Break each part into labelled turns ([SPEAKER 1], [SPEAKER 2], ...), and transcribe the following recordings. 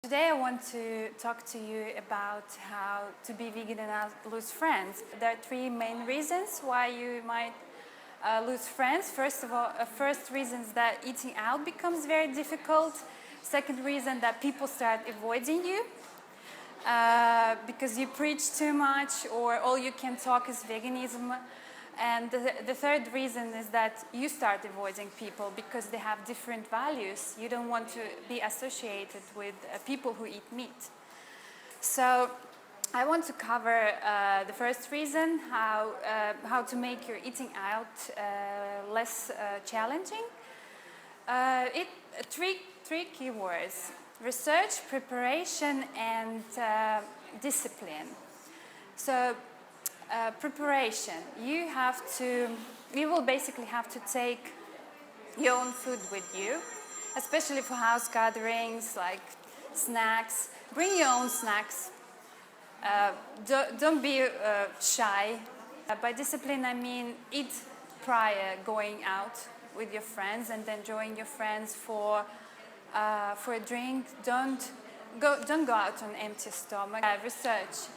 [SPEAKER 1] Today I want to talk to you about how to be vegan and not lose friends. There are three main reasons why you might lose friends. First of all, first reason is that eating out becomes very difficult. Second reason, that people start avoiding you because you preach too much or all you can talk is veganism. And the third reason is that you start avoiding people because they have different values. You don't want to be associated with people who eat meat. So I want to cover the first reason, how to make your eating out less challenging. Three keywords: research, preparation, and discipline. So preparation. You will basically have to take your own food with you, especially for house gatherings, like snacks. Bring your own snacks. Don't be shy. By discipline, I mean eat prior going out with your friends and then join your friends for a drink. Don't go out on empty stomach. Research.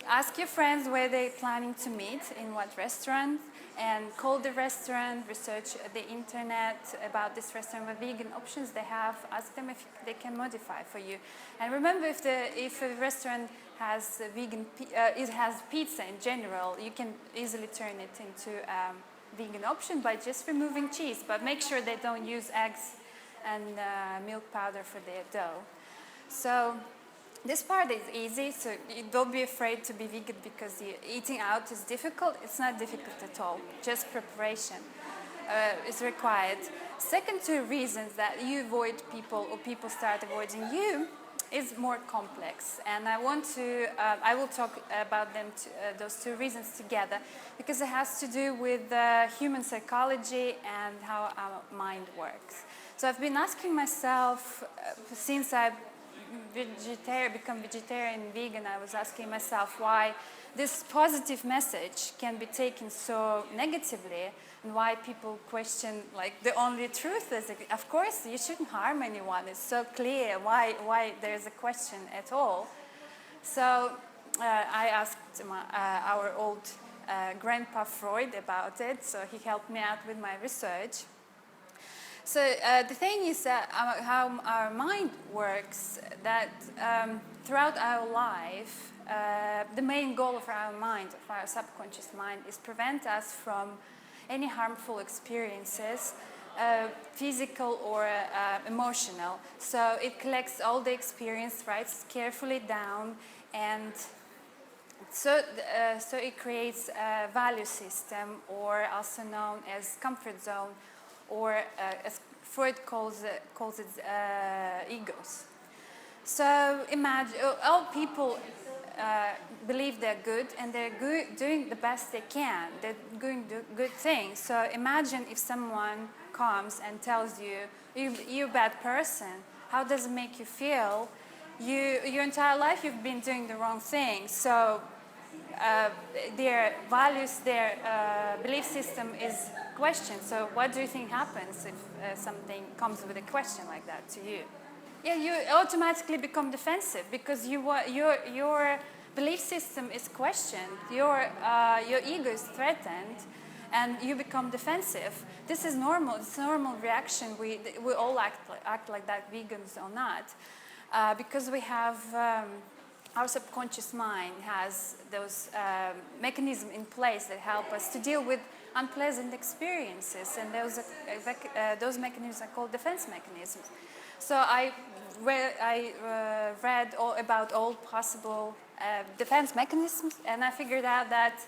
[SPEAKER 1] Ask your friends where they're planning to meet, in what restaurant, and call the restaurant, research the internet about this restaurant, what vegan options they have, ask them if they can modify for you. And remember, if a restaurant has it has pizza in general, you can easily turn it into a vegan option by just removing cheese, but make sure they don't use eggs and milk powder for their dough. So this part is easy, so don't be afraid to be vegan because eating out is difficult. It's not difficult at all, just preparation is required. Second two reasons that you avoid people or people start avoiding you is more complex, and I will talk about them those two reasons together because it has to do with human psychology and how our mind works. So I've been asking myself since I become vegetarian and vegan, I was asking myself why this positive message can be taken so negatively and why people question, like, the only truth is, of course, you shouldn't harm anyone. It's so clear why there's a question at all. So I asked our old grandpa Freud about it, so he helped me out with my research. So the thing is that how our mind works, that throughout our life, the main goal of our mind, of our subconscious mind, is prevent us from any harmful experiences, physical or emotional. So it collects all the experience, writes carefully down, and so it creates a value system, or also known as comfort zone, or as Freud calls it egos. So imagine all people believe they're good and they're doing the best they can. They're doing good things. So imagine if someone comes and tells you, you're a bad person. How does it make you feel? Your entire life you've been doing the wrong thing. So their values, their belief system is questioned. So what do you think happens if something comes with a question like that to you? Yeah, you automatically become defensive because your belief system is questioned. Your ego is threatened, and you become defensive. This is normal. It's a normal reaction. We all act like that, vegans or not, because we have. Our subconscious mind has those mechanisms in place that help us to deal with unpleasant experiences, and those mechanisms are called defense mechanisms. So I read about all possible defense mechanisms, and I figured out that,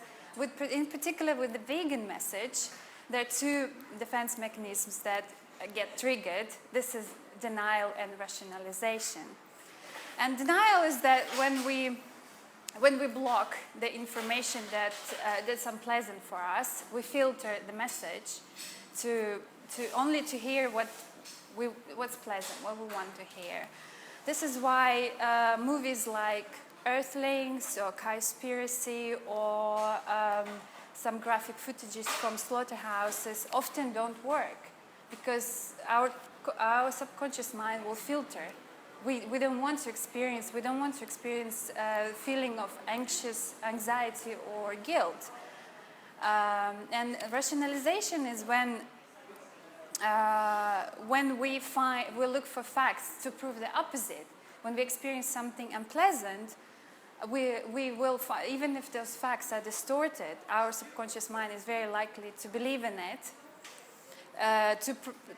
[SPEAKER 1] in particular with the vegan message, there are two defense mechanisms that get triggered. This is denial and rationalization. And denial is that when we block the information that's unpleasant for us, we filter the message to only to hear what's pleasant, what we want to hear. This is why movies like Earthlings or Cowspiracy or some graphic footages from slaughterhouses often don't work because our subconscious mind will filter we don't want to experience, feeling of anxiety or guilt. And rationalization is when we look for facts to prove the opposite. When we experience something unpleasant, we will find, even if those facts are distorted, our subconscious mind is very likely to believe in it,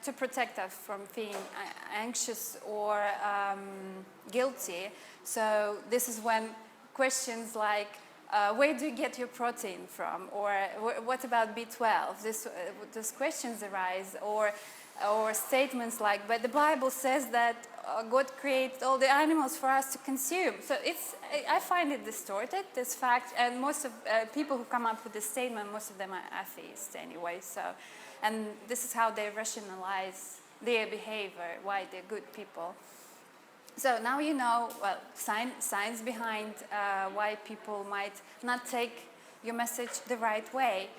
[SPEAKER 1] to protect us from feeling anxious or guilty. So this is when questions like, where do you get your protein from? Or what about B12? Those questions arise, or statements like, but the Bible says that God created all the animals for us to consume. So I find it distorted, this fact, and most of people who come up with this statement, most of them are atheists anyway. So, and this is how they rationalize their behavior, why they're good people. So now you know, well, science behind why people might not take your message the right way.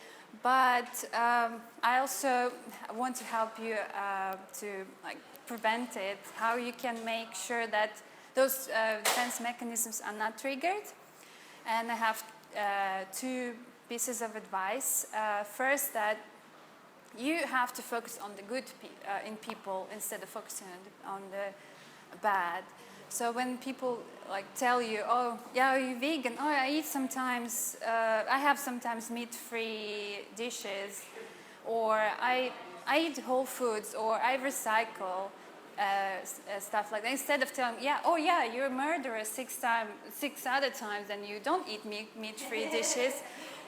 [SPEAKER 1] But I also want to help you to prevent it, how you can make sure that those defense mechanisms are not triggered. And I have two pieces of advice. First, that you have to focus on the good in people instead of focusing on the bad. So when people tell you, oh yeah, are you vegan? Oh, I eat sometimes, I have sometimes meat-free dishes, or I eat whole foods, or I recycle, stuff like that. Instead of telling, yeah, oh yeah, you're a murderer 6 other times and you don't eat meat-free dishes,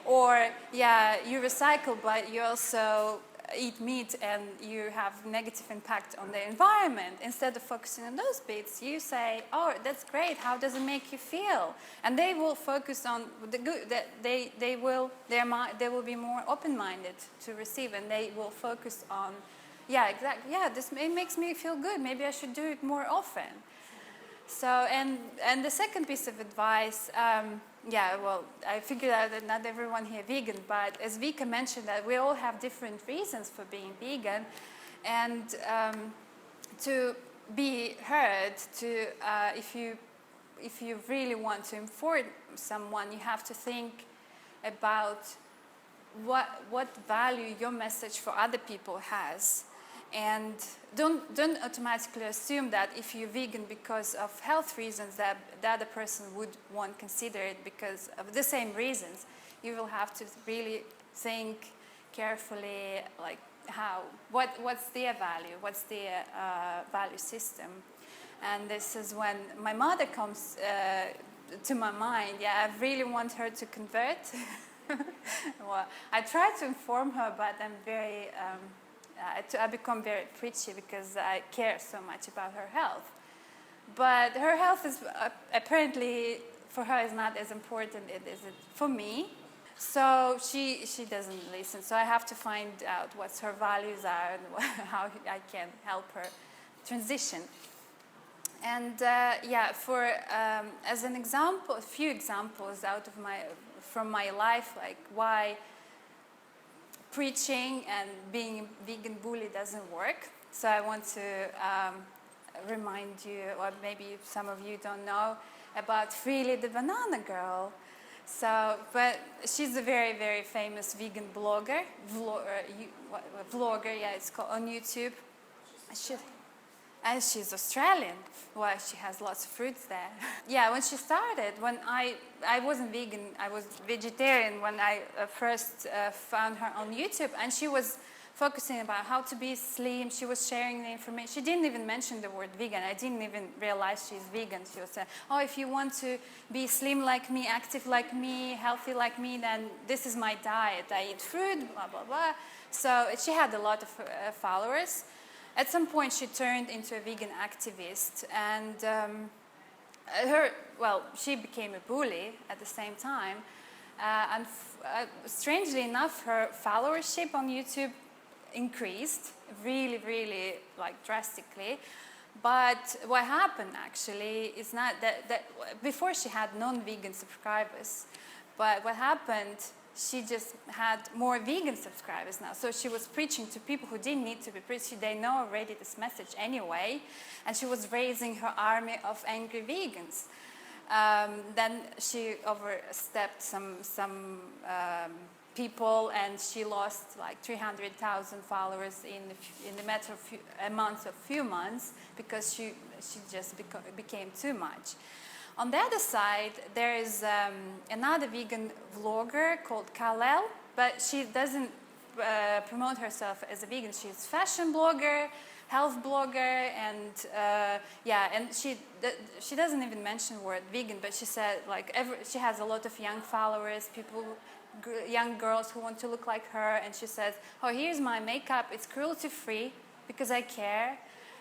[SPEAKER 1] or yeah, you recycle but you also eat meat and you have negative impact on the environment. Instead of focusing on those bits, you say, oh, that's great, how does it make you feel? And they will focus on the good, that they will be more open-minded to receive, and they will focus on, yeah, exactly, yeah, it makes me feel good, maybe I should do it more often. So, and the second piece of advice, yeah, well, I figured out that not everyone here vegan, but as Vika mentioned, that we all have different reasons for being vegan, and to be heard, if you really want to inform someone, you have to think about what value your message for other people has. And don't automatically assume that if you're vegan because of health reasons, that the other person won't consider it because of the same reasons. You will have to really think carefully, like what's their value, what's their value system. And this is when my mother comes to my mind. Yeah, I really want her to convert. Well, I try to inform her, but I'm very I become very preachy because I care so much about her health. But her health is apparently, for her, is not as important as it for me. So she doesn't listen. So I have to find out what her values are and how I can help her transition. And yeah, for as an example, a few examples from my life, like why preaching and being a vegan bully doesn't work. So I want to remind you, or maybe some of you don't know, about Freely the Banana Girl. So, but she's a very, very famous vegan blogger, vlogger, yeah, it's called on YouTube. And she's Australian. Well, she has lots of fruits there. Yeah, when she started, when I wasn't vegan, I was vegetarian when I first found her on YouTube, and she was focusing about how to be slim. She was sharing the information. She didn't even mention the word vegan. I didn't even realize she's vegan. She was saying, oh, if you want to be slim like me, active like me, healthy like me, then this is my diet. I eat fruit, blah, blah, blah. So she had a lot of followers. At some point, she turned into a vegan activist, and she became a bully at the same time. And strangely enough, her followership on YouTube increased really, really drastically. But what happened actually is not that before she had non-vegan subscribers. But what happened she just had more vegan subscribers now. So she was preaching to people who didn't need to be preached. They know already this message anyway. And she was raising her army of angry vegans. Then she overstepped some people, and she lost like 300,000 followers in the matter of few months because she just became too much. On the other side, there is another vegan vlogger called Kalel, but she doesn't promote herself as a vegan. She's a fashion blogger, health blogger, and and she doesn't even mention the word vegan, but she said like she has a lot of young followers, young girls who want to look like her, and she says, oh, here's my makeup, it's cruelty-free because I care,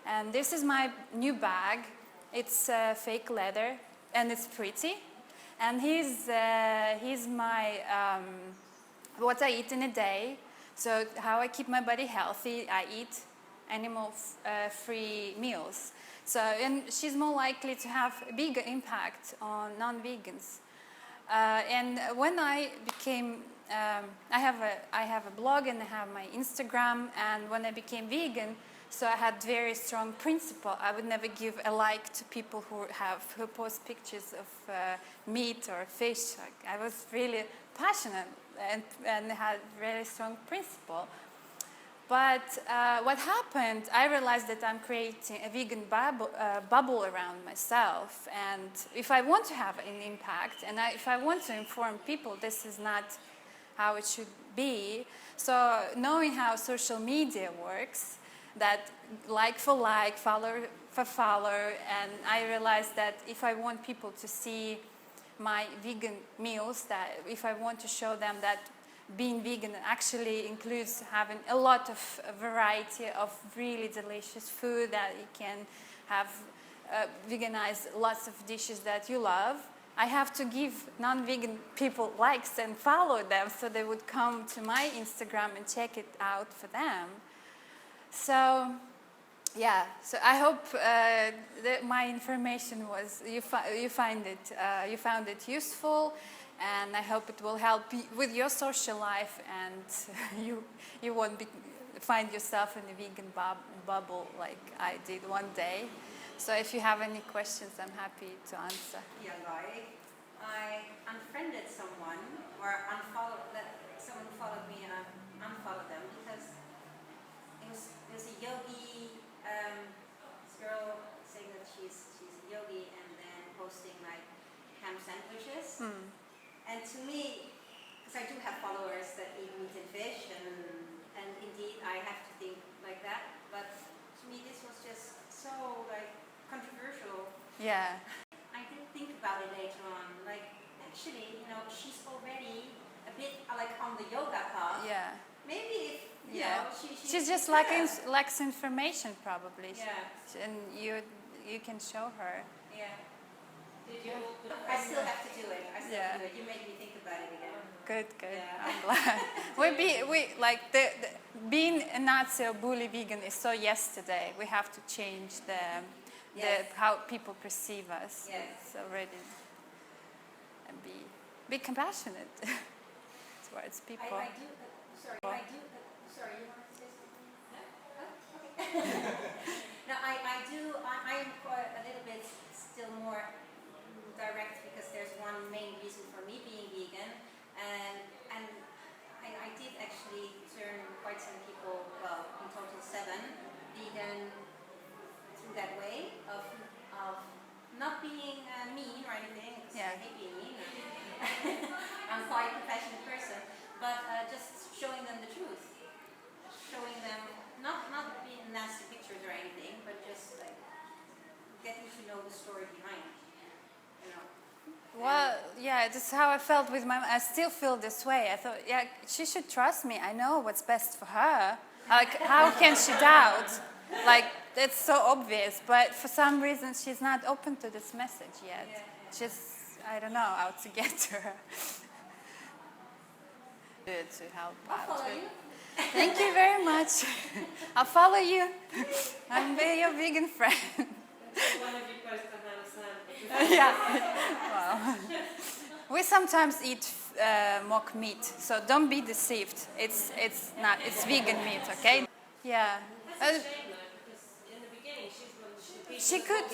[SPEAKER 1] and this is my new bag, it's fake leather, and it's pretty, and here's my what I eat in a day, so how I keep my body healthy. I eat animal-free meals. So, and she's more likely to have a bigger impact on non-vegans. And when I became, I have a blog and I have my Instagram, and when I became vegan, so I had very strong principle. I would never give a like to people who post pictures of meat or fish. Like, I was really passionate and had very strong principle. But what happened, I realized that I'm creating a vegan bubble around myself. And if I want to have an impact, and if I want to inform people, this is not how it should be. So knowing how social media works, that like for like, follower for follower, and I realized that if I want people to see my vegan meals, that if I want to show them that being vegan actually includes having a lot of variety of really delicious food, that you can have veganize lots of dishes that you love, I have to give non-vegan people likes and follow them so they would come to my Instagram and check it out for them. So yeah, so I hope that my information was, you found it useful, and I hope it will help with your social life, and you won't find yourself in a vegan bubble like I did one day. So if you have any questions, I'm happy to answer.
[SPEAKER 2] Yeah, like I unfriended someone, or someone followed me and I unfollowed them because it was a yogi, this girl saying that she's a yogi and then posting like ham sandwiches. And to me, because I do have followers that eat meat and fish, and indeed I have to think like that, but to me this was just so like controversial.
[SPEAKER 1] Yeah.
[SPEAKER 2] I did think about it later on, like actually, you know, she's already a bit like on the yoga path.
[SPEAKER 1] Yeah.
[SPEAKER 2] Maybe if, you know,
[SPEAKER 1] she's just lacks information probably.
[SPEAKER 2] Yeah.
[SPEAKER 1] And you can show her.
[SPEAKER 2] Yeah. I still have to do it. You made me think about it again.
[SPEAKER 1] Good.
[SPEAKER 2] Yeah.
[SPEAKER 1] I'm glad. we like being a Nazi or bully vegan is so yesterday. We have to change how people perceive us.
[SPEAKER 2] Yes.
[SPEAKER 1] It's already, and be compassionate towards people.
[SPEAKER 2] I do. Sorry, you wanted to say something? No? Okay. No, I am quite a little bit still more direct because there's one main reason for me being vegan, and I did actually turn quite some people, well, in total 7, vegan through that way of not being mean or anything.
[SPEAKER 1] Yeah.
[SPEAKER 2] I hate being mean. I'm quite a compassionate person, but just showing them the truth, showing them not being nasty pictures or anything, but just like getting to know the story behind it.
[SPEAKER 1] Well, yeah, that's how I felt with my. I still feel this way. I thought, yeah, she should trust me. I know what's best for her. Like, how can she doubt? Like, it's so obvious, but for some reason she's not open to this message yet. Just, I don't know how to get to her. Good to help out.
[SPEAKER 2] I'll follow you.
[SPEAKER 1] Thank you very much. I'll follow you. I'm your vegan friend.
[SPEAKER 3] One of you post a ham sandwich.
[SPEAKER 1] Yeah. Well, we sometimes eat mock meat. So don't be deceived. It's not. It's vegan meat. Okay. Yeah.
[SPEAKER 3] That's a shame though, because in the beginning
[SPEAKER 1] She could.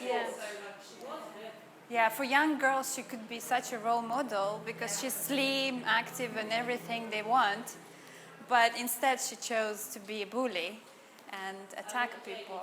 [SPEAKER 1] Yeah.
[SPEAKER 3] so like she was good.
[SPEAKER 1] Yeah, for young girls, she could be such a role model because she's slim, active, and everything they want. But instead, she chose to be a bully and attack people.